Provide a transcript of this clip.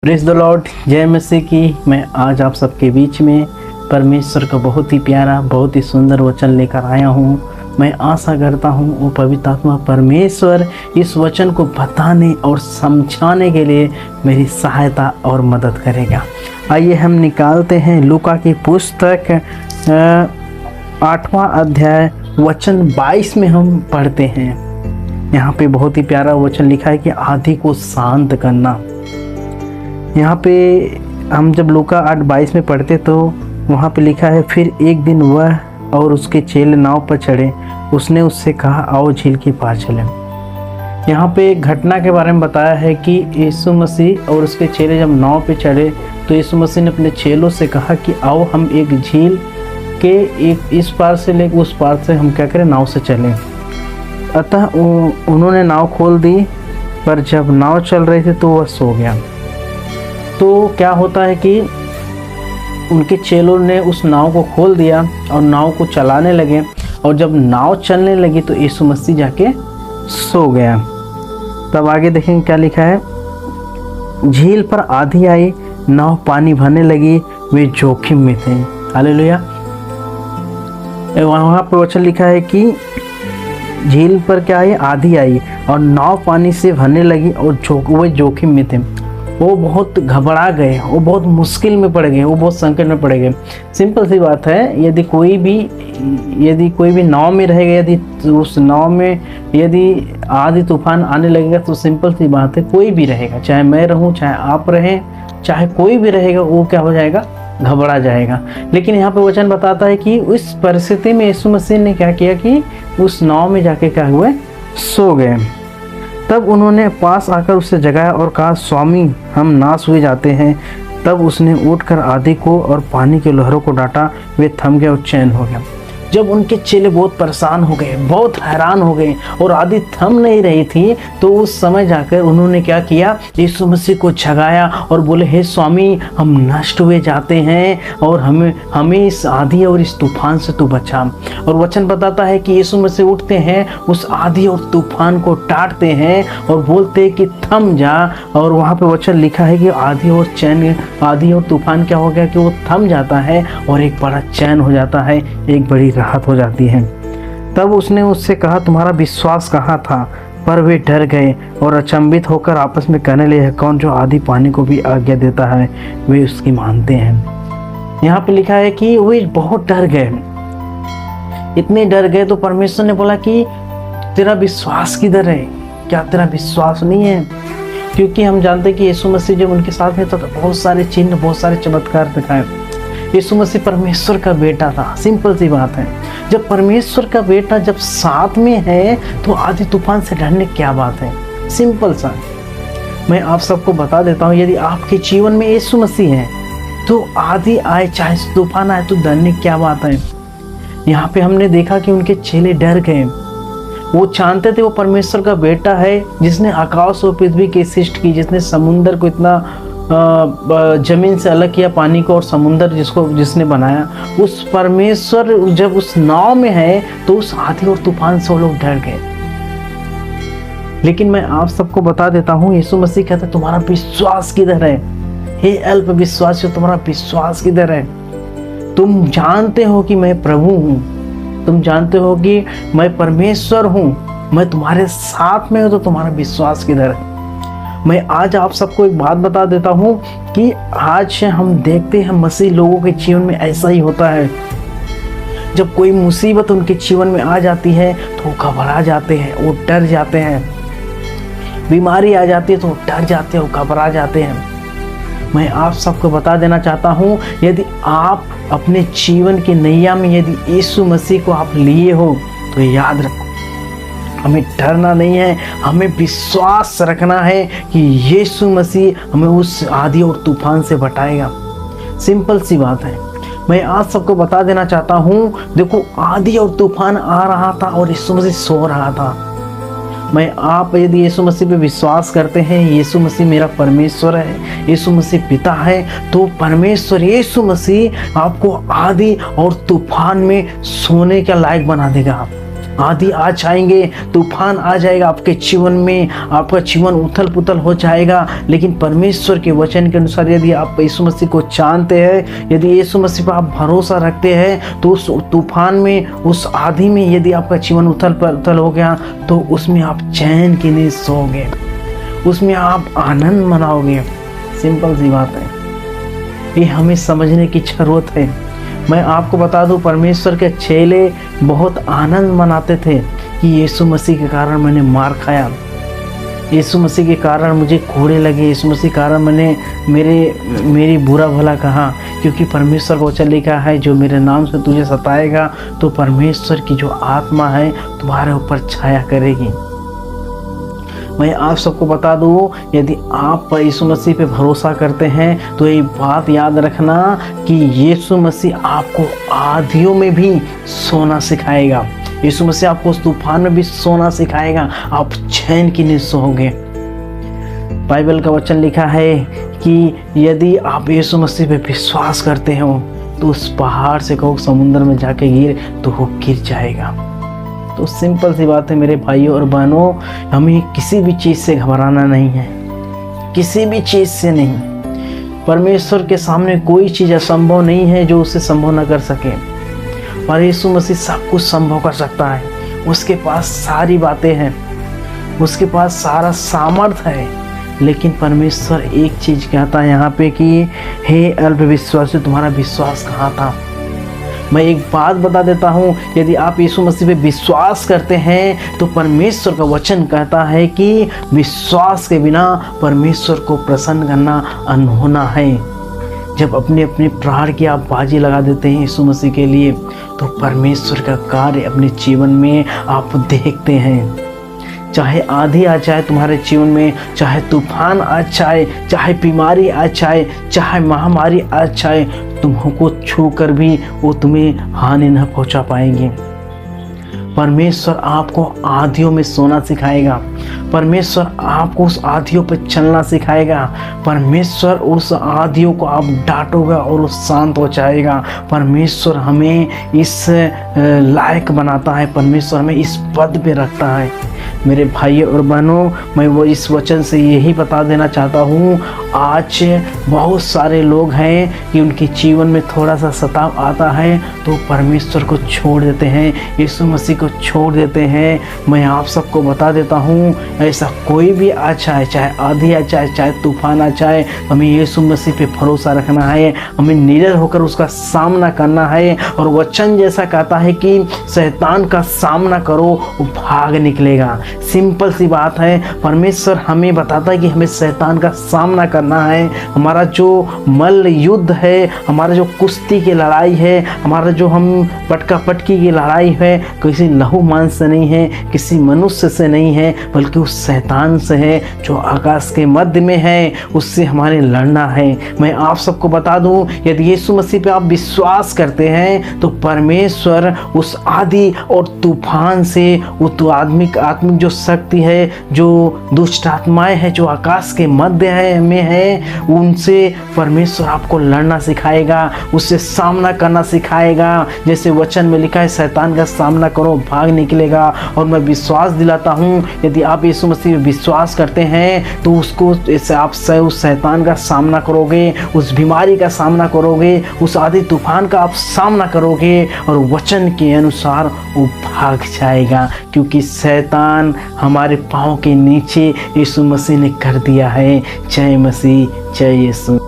Praise the Lord, जय मसीह की। मैं आज आप सबके बीच में परमेश्वर का बहुत ही प्यारा, बहुत ही सुंदर वचन लेकर आया हूँ। मैं आशा करता हूँ वो पवित्र आत्मा परमेश्वर इस वचन को बताने और समझाने के लिए मेरी सहायता और मदद करेगा। आइए हम निकालते हैं लूका की पुस्तक 8वां अध्याय वचन 22 में हम पढ़ते हैं। यहाँ पे बहुत ही प्यारा वचन लिखा है कि आधी को शांत करना। यहाँ पे हम जब लूका 8:22 में पढ़ते तो वहाँ पे लिखा है, फिर एक दिन वह और उसके चेले नाव पर चढ़े। उसने उससे कहा, आओ झील के पार चलें। यहाँ पे एक घटना के बारे में बताया है कि यीशु मसीह और उसके चेले जब नाव पे चढ़े तो यीशु मसीह ने अपने चेलों से कहा कि आओ हम एक झील के एक इस पार से लेकर उस पार से हम क्या करें, नाव से चलें। अतः उन्होंने नाव खोल दी, पर जब नाव चल रही थी तो वह सो गया। तो क्या होता है कि उनके चेलों ने उस नाव को खोल दिया और नाव को चलाने लगे, और जब नाव चलने लगी तो यीशु मसीह जाके सो गया। तब आगे देखेंगे क्या लिखा है, झील पर आंधी आई, नाव पानी भरने लगी, वे जोखिम में थे। हालेलुया। वहाँ पर वचन लिखा है कि झील पर क्या है, आंधी आई और नाव पानी से भरने लगी और वे जोखिम में थे। वो बहुत घबरा गए, वो बहुत मुश्किल में पड़ गए, वो बहुत संकट में पड़ गए। सिंपल सी बात है, यदि कोई भी नाव में रहेगा, यदि उस नाव में यदि आंधी तूफान आने लगेगा तो सिंपल सी बात है, कोई भी रहेगा, चाहे मैं रहूं, चाहे आप रहें, चाहे कोई भी रहेगा, वो क्या हो जाएगा, घबरा जाएगा। लेकिन यहाँ पे वचन बताता है कि उस परिस्थिति में यीशु मसीह ने क्या किया कि उस नाव में जाके क्या हुए, सो गए। तब उन्होंने पास आकर उससे जगाया और कहा, स्वामी हम नाश हुए जाते हैं। तब उसने उठकर आंधी को और पानी के लहरों को डांटा, वे थम गए और चैन हो गया। जब उनके चेले बहुत परेशान हो गए, बहुत हैरान हो गए और आंधी थम नहीं रही थी, तो उस समय जाकर उन्होंने क्या किया, यीशु मसीह को जगाया और बोले, हे स्वामी हम नष्ट हुए जाते हैं और हमें इस आंधी और इस तूफान से तू बचा। और वचन बताता है कि यीशु मसीह उठते हैं, उस आंधी और तूफान को डांटते हैं और बोलते हैं कि थम जा। और वहाँ पे वचन लिखा है कि आंधी और तूफान क्या हो गया कि वो थम जाता है और एक बड़ा चैन हो जाता है, एक बड़ी राहत हो जाती है। तब उसने उससे कहा, तुम्हारा विश्वास कहाँ था? पर वे डर गए और अचंभित होकर आपस में कहने लगे, कौन जो आधी पानी को भी आज्ञा देता है, वे उसकी मानते हैं। यहाँ पे लिखा है कि वे बहुत डर गए। इतने डर गए तो परमेश्वर ने बोला कि तेरा विश्वास किधर है? क्या तेरा विश्वास नहीं है? क्योंकि हम जानते हैं कि यीशु मसीह जब उनके साथ में तो बहुत सारे चिन्ह, बहुत सारे चमत्कार दिखाए। यीशु मसीह परमेश्वर का बेटा था। सिंपल सी बात है, जब परमेश्वर का बेटा जब साथ में है तो आंधी तूफान से डरने क्या बात है। सिंपल सा मैं आप सबको बता देता हूँ, यदि आपके जीवन में यीशु मसीह है तो आंधी आए चाहे तूफान आए तो डरने क्या बात है। यहाँ पे हमने देखा कि उनके चेले डर गए। वो जानते थे वो परमेश्वर का बेटा है, जिसने आकाश और पृथ्वी की सृष्टि की, जिसने समुंदर को इतना जमीन से अलग किया, पानी को और समुंदर जिसने बनाया। उस परमेश्वर जब उस नाव में है तो उस आंधी और तूफान से वो लोग डर गए। लेकिन मैं आप सबको बता देता हूँ, यीशु मसीह कहता है, तुम्हारा विश्वास किधर है? हे अल्प विश्वासियों, तुम्हारा विश्वास किधर है? तुम जानते हो कि मैं प्रभु हूँ, तुम जानते हो कि मैं परमेश्वर हूँ, मैं तुम्हारे साथ में हूँ, तो तुम्हारा विश्वास किधर है? मैं आज आप सबको एक बात बता देता हूँ कि आज हम देखते हैं मसीह लोगों के जीवन में ऐसा ही होता है। जब कोई मुसीबत उनके जीवन में आ जाती है तो वो घबरा जाते हैं, वो डर जाते हैं। बीमारी आ जाती है तो वो डर जाते हैं, वो घबरा जाते हैं। मैं आप सबको बता देना चाहता हूँ, यदि आप अपने जीवन की नैया में यदि यीशु मसीह को आप लिए हो तो याद रखो, हमें डरना नहीं है, हमें विश्वास रखना है कि यीशु मसीह हमें उस आंधी और तूफान से बचाएगा। सिंपल सी बात है। मैं आज सबको बता देना चाहता हूँ, देखो आंधी और तूफान आ रहा था और यीशु मसीह सो रहा था। आप यदि यीशु मसीह पे विश्वास करते हैं, यीशु मसीह मेरा परमेश्वर है, यीशु मसीह पिता है, तो परमेश्वर यीशु मसीह आपको आंधी और तूफान में सोने के लायक बना देगा। आंधी आ जाएंगे, तूफान आ जाएगा आपके जीवन में, आपका जीवन उथल पुथल हो जाएगा। लेकिन परमेश्वर के वचन के अनुसार यदि आप यीशु मसीह को जानते हैं, यदि यीशु मसीह पर आप भरोसा रखते हैं, तो उस तूफान में, उस आंधी में यदि आपका जीवन उथल पुथल हो गया, तो उसमें आप चैन की नींद सोओगे, उसमें आप आनंद मनाओगे। सिंपल सी बात है, ये हमें समझने की जरूरत है। मैं आपको बता दूं, परमेश्वर के चेले बहुत आनंद मनाते थे कि यीशु मसीह के कारण मैंने मार खाया, यीशु मसीह के कारण मुझे कोड़े लगे, यीशु मसीह के कारण मेरी बुरा भला कहा, क्योंकि परमेश्वर का वचन लिखा है, जो मेरे नाम से तुझे सताएगा तो परमेश्वर की जो आत्मा है तुम्हारे ऊपर छाया करेगी। मैं आप सबको बता दूं, यदि आप यीशु मसीह पे भरोसा करते हैं तो ये बात याद रखना कि यीशु मसीह आपको आंधियों में भी सोना सिखाएगा, यीशु मसीह आपको उस तूफान में भी सोना सिखाएगा, आप चैन की नींद सोओगे। बाइबल का वचन लिखा है कि यदि आप यीशु मसीह पे विश्वास करते हो तो उस पहाड़ से कहो समुद्र में जाके गिर, तो वो गिर जाएगा। तो सिंपल सी बात है मेरे भाइयों और बहनों, हमें किसी भी चीज़ से घबराना नहीं है, किसी भी चीज़ से नहीं। परमेश्वर के सामने कोई चीज़ असंभव नहीं है जो उसे संभव न कर सके, और यीशु मसीह सब कुछ संभव कर सकता है। उसके पास सारी बातें हैं, उसके पास सारा सामर्थ्य है। लेकिन परमेश्वर एक चीज़ कहता है यहाँ पे कि हे अल्पविश्वासी, तुम्हारा विश्वास कहाँ था। मैं एक बात बता देता हूँ, यदि आप यीशु मसीह पे विश्वास करते हैं तो परमेश्वर का वचन कहता है कि विश्वास के बिना परमेश्वर को प्रसन्न करना अनहोना है। जब अपने अपने प्राण की आप बाजी लगा देते हैं यीशु मसीह के लिए, तो परमेश्वर का कार्य अपने जीवन में आप देखते हैं। चाहे आंधी आ जाए तुम्हारे जीवन में, चाहे तूफान आ जाए, चाहे बीमारी आ जाए, चाहे महामारी आ जाए, तुमको छू कर भी वो तुम्हें हानि न पहुंचा पाएंगे। परमेश्वर आपको आंधियों में सोना सिखाएगा, परमेश्वर आपको उस आंधियों पर चलना सिखाएगा, परमेश्वर उस आंधियों को आप डांटोगे और वो शांत हो जाएगा। परमेश्वर हमें इस लायक बनाता है, परमेश्वर हमें इस पद पे रखता है। मेरे भाइयों और बहनों, मैं वो इस वचन से यही बता देना चाहता हूँ, आज बहुत सारे लोग हैं कि उनके जीवन में थोड़ा सा सताव आता है तो परमेश्वर को छोड़ देते हैं, यीशु मसीह को छोड़ देते हैं। मैं आप सबको बता देता हूँ, ऐसा कोई भी आ जाए, चाहे आंधी आ जाए, चाहे तूफान आ जाए, हमें यीशु मसीह पे भरोसा रखना है, हमें निडर होकर उसका सामना करना है। और वचन जैसा कहता है कि शैतान का सामना करो, वो भाग निकलेगा। सिंपल सी बात है, परमेश्वर हमें बताता है कि हमें शैतान का सामना करना है। हमारा जो मल्ल युद्ध है, हमारा जो कुश्ती की लड़ाई है, हमारा जो हम पटका पटकी की लड़ाई है, किसी लहू मांस से नहीं है, किसी मनुष्य से नहीं है, बल्कि उस शैतान से है जो आकाश के मध्य में है, उससे हमारे लड़ना है। मैं आप सबको बता दूं, यदि यीशु मसीह पे आप विश्वास करते हैं तो परमेश्वर उस आंधी और तूफान से, वो तो आत्मिक जो शक्ति है, जो दुष्ट आत्माएं हैं जो आकाश के मध्य है में है, उनसे परमेश्वर आपको लड़ना सिखाएगा, उससे सामना करना सिखाएगा। जैसे वचन में लिखा है, शैतान का सामना करो भाग निकलेगा। और मैं विश्वास दिलाता हूँ, यदि आप यीशु मसीह में विश्वास करते हैं तो उसको जैसे आप उस शैतान का सामना करोगे, उस बीमारी का सामना करोगे, उस आंधी तूफान का आप सामना करोगे, और वचन के अनुसार वो भाग जाएगा, क्योंकि शैतान हमारे पाँव के नीचे यीशु मसीह ने कर दिया है। जय मसीह, जय यीशु।